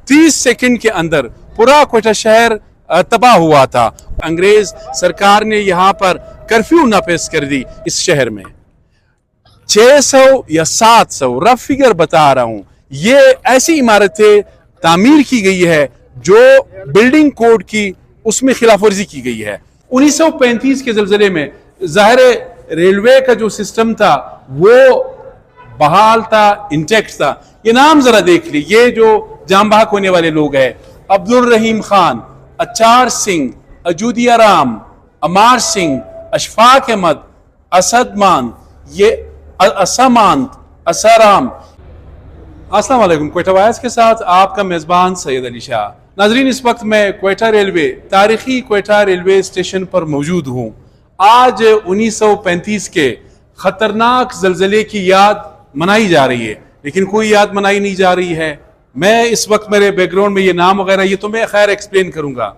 30 second के अंदर पूरा क्वेटा शहर तबाह हुआ था। अंग्रेज सरकार ने यहाँ पर कर्फ्यू नाफिज कर दी इस शहर में। 600 या 700 रफ फिगर बता रहा हूं, ये ऐसी इमारतें तामीर की गई है जो बिल्डिंग कोड की उसमें खिलाफ वर्जी की गई है। 1935 के जलजले में जाहिर रेलवे का जो सिस्टम था वो बहाल था, इंटेक्ट था। ये नाम जरा देख ली, ये जो जाम बहक होने वाले लोग हैं, अब्दुल रहीम खान, अचार सिंह, अजूदिया राम, अमार सिंह, अशफाक अहमद, असद मान, ये असमांत, असाराम। अस्सलाम वालेकुम, क्वेटा वायस के साथ आपका मेजबान सैयद अली शाह। नाजरीन, इस वक्त मैं क्वेटा रेलवे, तारीखी क्वेटा रेलवे स्टेशन पर मौजूद हूँ। आज 1935 के खतरनाक जलजले की याद मनाई जा रही है, लेकिन कोई याद मनाई नहीं जा रही है। मैं इस वक्त मेरे बैकग्राउंड में ये नाम वगैरह ये तो मैं खैर एक्सप्लेन करूंगा।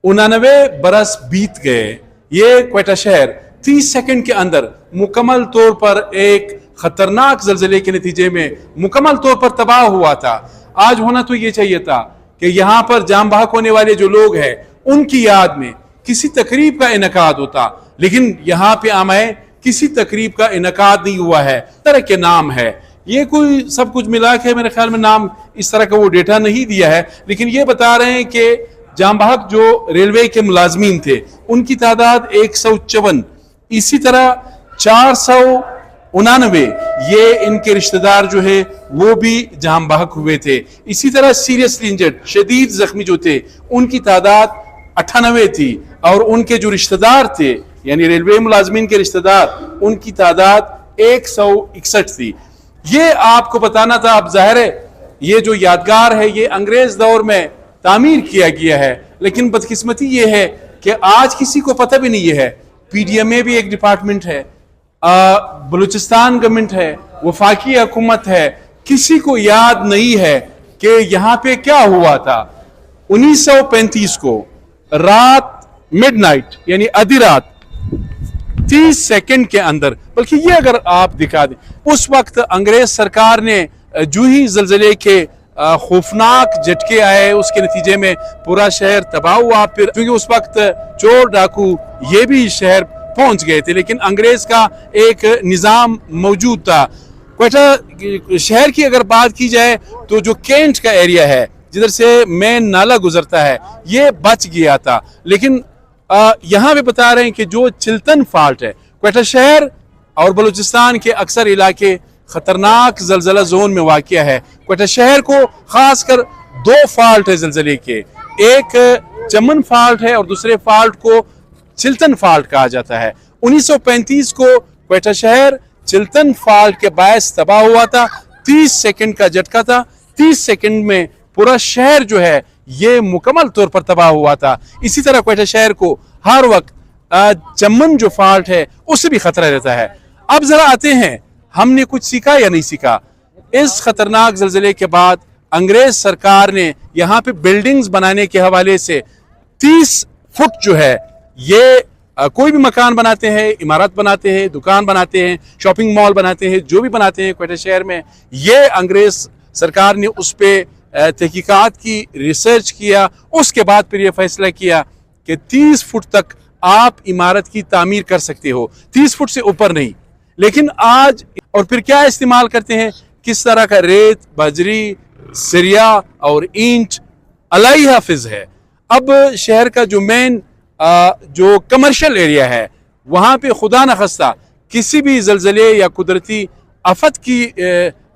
89 बरस बीत गए। ये क्वेटा शहर 30 सेकंड के अंदर मुकम्मल तौर पर एक खतरनाक जलजले के नतीजे में मुकम्मल तौर पर तबाह हुआ था। आज होना तो ये चाहिए था कि यहाँ पर जाम बहक होने वाले जो लोग हैं उनकी याद में किसी तकरीब का इनकाद होता, लेकिन यहाँ पे आमाए किसी तकरीब का इनकाद नहीं हुआ है। तरह के नाम है, ये कोई सब कुछ मिला के मेरे ख्याल में नाम इस तरह का वो डेटा नहीं दिया है, लेकिन ये बता रहे हैं कि जाम बहक जो रेलवे के मुलाजमीन थे उनकी तादाद 154, इसी तरह 499 ये इनके रिश्तेदार जो है वो भी जाम बहक हुए थे। इसी तरह सीरियसली इंजर्ड, शदीद जख्मी जो थे उनकी तादाद 98 थी, और उनके जो रिश्तेदार थे यानी रेलवे मुलाजमीन के रिश्तेदार उनकी तादाद 161 थी। ये आपको बताना था। अब जाहिर है ये जो यादगार है ये अंग्रेज दौर में तामीर किया गया है, लेकिन बदकिस्मती ये है कि आज किसी को पता भी नहीं है। पीडीएम में भी एक डिपार्टमेंट है, बलूचिस्तान गवर्नमेंट है, वफाकी हुकूमत है, किसी को याद नहीं है कि यहाँ पे क्या हुआ था। 1935 को रात मिडनाइट यानी आधी रात 30 सेकंड के अंदर, बल्कि ये अगर आप दिखा दें, उस वक्त अंग्रेज सरकार ने जो ही जलजले के खौफनाक झटके आए उसके नतीजे में पूरा शहर तबाह हुआ। फिर क्योंकि उस वक्त चोर डाकू ये भी शहर पहुंच गए थे, लेकिन अंग्रेज का एक निज़ाम मौजूद था। क्वेटा शहर की अगर बात की जाए तो जो कैंट का एरिया है जिधर से मेन नाला गुजरता है ये बच गया था, लेकिन यहाँ पे बता रहे हैं कि जो चिल्तन फॉल्ट है, क्वेटा शहर और बलूचिस्तान के अक्सर इलाके खतरनाक जलजला जोन में वाक़िया है। क्वेटा शहर को खासकर 2 फॉल्ट है जलजले के, एक चमन फॉल्ट है और दूसरे फॉल्ट को चिल्तन फॉल्ट कहा जाता है। 1935 को क्वेटा शहर चिल्तन फॉल्ट के बायस तबाह हुआ था। 30 सेकंड का झटका था, 30 सेकंड में पूरा शहर जो है ये मुकम्मल तौर पर तबाह हुआ था। इसी तरह क्वेटा शहर को हर वक्त चमन जो फॉल्ट है उससे भी खतरा रहता है। अब जरा आते हैं, हमने कुछ सीखा या नहीं सीखा। इस खतरनाक जलजले के बाद अंग्रेज सरकार ने यहाँ पे बिल्डिंग्स बनाने के हवाले से 30 फुट जो है ये कोई भी मकान बनाते हैं, इमारत बनाते हैं, दुकान बनाते हैं, शॉपिंग मॉल बनाते हैं, जो भी बनाते हैं क्वेटा शहर में, ये अंग्रेज सरकार ने उस पर तहकीकात की, रिसर्च किया, उसके बाद फिर यह फैसला किया कि 30 फुट तक आप इमारत की तामीर कर सकते हो, 30 फुट से ऊपर नहीं। लेकिन आज और फिर क्या इस्तेमाल करते हैं, किस तरह का रेत, बजरी, सरिया और ईंट अलाई हाफिज है। अब शहर का जो मेन जो कमर्शियल एरिया है वहाँ पे खुदा न खस्ता किसी भी जलजले या कुदरती आफत की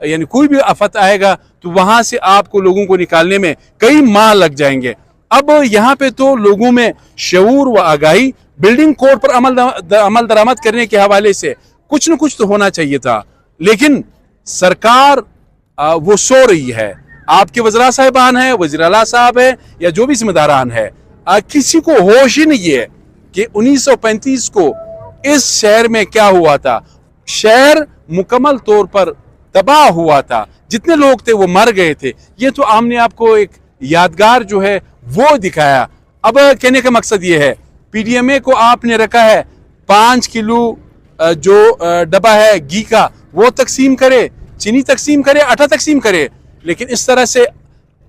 यानी कोई भी आफत आएगा तो वहाँ से आपको लोगों को निकालने में कई माह लग जाएंगे। अब यहाँ पे तो लोगों में शऊर व आगाही, बिल्डिंग कोड पर अमल दरामद करने के हवाले से कुछ न कुछ तो होना चाहिए था, लेकिन सरकार वो सो रही है। आपके वज़रा साहिबान है, वज़ीर आला साहब है या जो भी जिम्मेदारान है, किसी को होश ही नहीं है कि 1935 को इस शहर में क्या हुआ था। शहर मुकम्मल तौर पर तबाह हुआ था, जितने लोग थे वो मर गए थे। ये तो हमने आपको एक यादगार जो है वो दिखाया। अब कहने का मकसद ये है, पीडीएमए को आपने रखा है 5 किलो जो डब्बा है घी का वो तकसीम करे, चीनी तकसीम करे, आटा तकसीम करे, लेकिन इस तरह से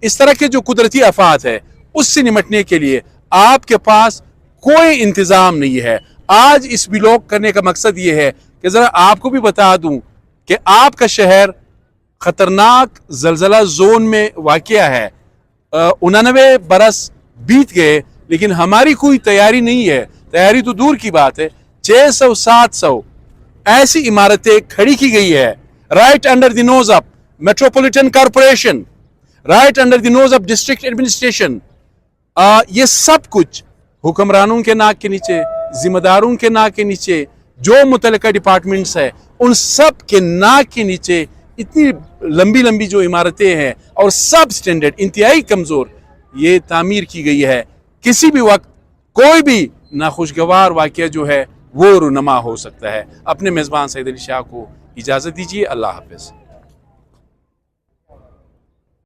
इस तरह के जो कुदरती आफात है उससे निपटने के लिए आपके पास कोई इंतजाम नहीं है। आज इस व्लॉग करने का मकसद ये है कि जरा आपको भी बता दूं कि आपका शहर खतरनाक जलजला जोन में वाक़या है। 89 बरस बीत गए लेकिन हमारी कोई तैयारी नहीं है। तैयारी तो दूर की बात है, 600-700 ऐसी इमारतें खड़ी की गई है right under the nose of metropolitan corporation, right under the nose of district administration. ये सब कुछ हुक्मरानों के नाक के नीचे, जिम्मेदारों के नाक के नीचे, जो मुतल्लिका डिपार्टमेंट्स है उन सब के नाक के नीचे इतनी लंबी लंबी जो इमारतें हैं और सब स्टैंडर्ड इंतहाई कमज़ोर ये तामीर की गई है। किसी भी वक्त कोई भी नाखुशगवार वाक़या जो है वो रुनमा हो सकता है। अपने मेज़बान सईद अली शाह को इजाज़त दीजिए। अल्लाह हाफ़िज़।